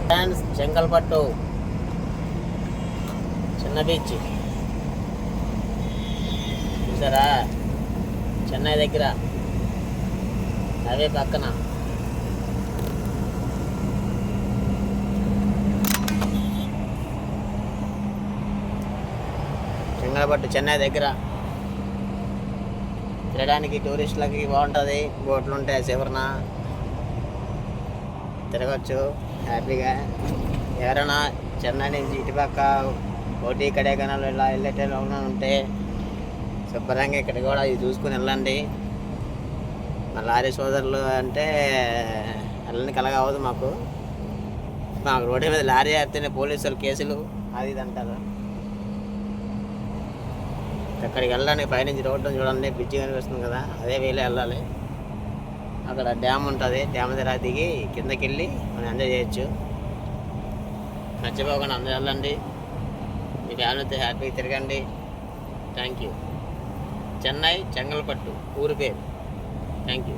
Friends, Chengalpattu చిన్న beach చూసారా? చెన్నై దగ్గర అవే పక్కన. చెంగల్పట్టు చెన్నై దగ్గర తిరగడానికి టూరిస్టులకి బాగుంటుంది. బోట్లు ఉంటాయి, చివరన తిరగచ్చు హ్యాపీగా. ఎవరైనా చెన్నై నుంచి ఇటుపక్క కోటి కడేకనాలు ఇలా వెళ్ళేటప్పుడు ఉంటే శుభ్రంగా ఇక్కడ కూడా ఇది చూసుకుని వెళ్ళండి. మా లారీ సోదరులు అంటే వెళ్ళని కలగవదు మాకు రోడ్డు మీద లారీ ఆడితేనే పోలీసులు కేసులు అది ఇది అంటారు. అక్కడికి వెళ్ళడానికి పైనుంచి రోడ్డు చూడండి, బ్రిడ్జి కనిపిస్తుంది కదా, అదే వేలో వెళ్ళాలి. అక్కడ డ్యామ్ ఉంటుంది, డ్యామ్ దగ్గర దిగి కిందకి వెళ్ళి మనం ఎంజాయ్ చేయొచ్చు. మర్చిపోకుండా అందరూ వెళ్ళండి, మీ ఫ్యామిలీతో హ్యాపీగా తిరగండి. Thank you. చెన్నై చెంగల్పట్టు ఊరి పేరు. Thank you.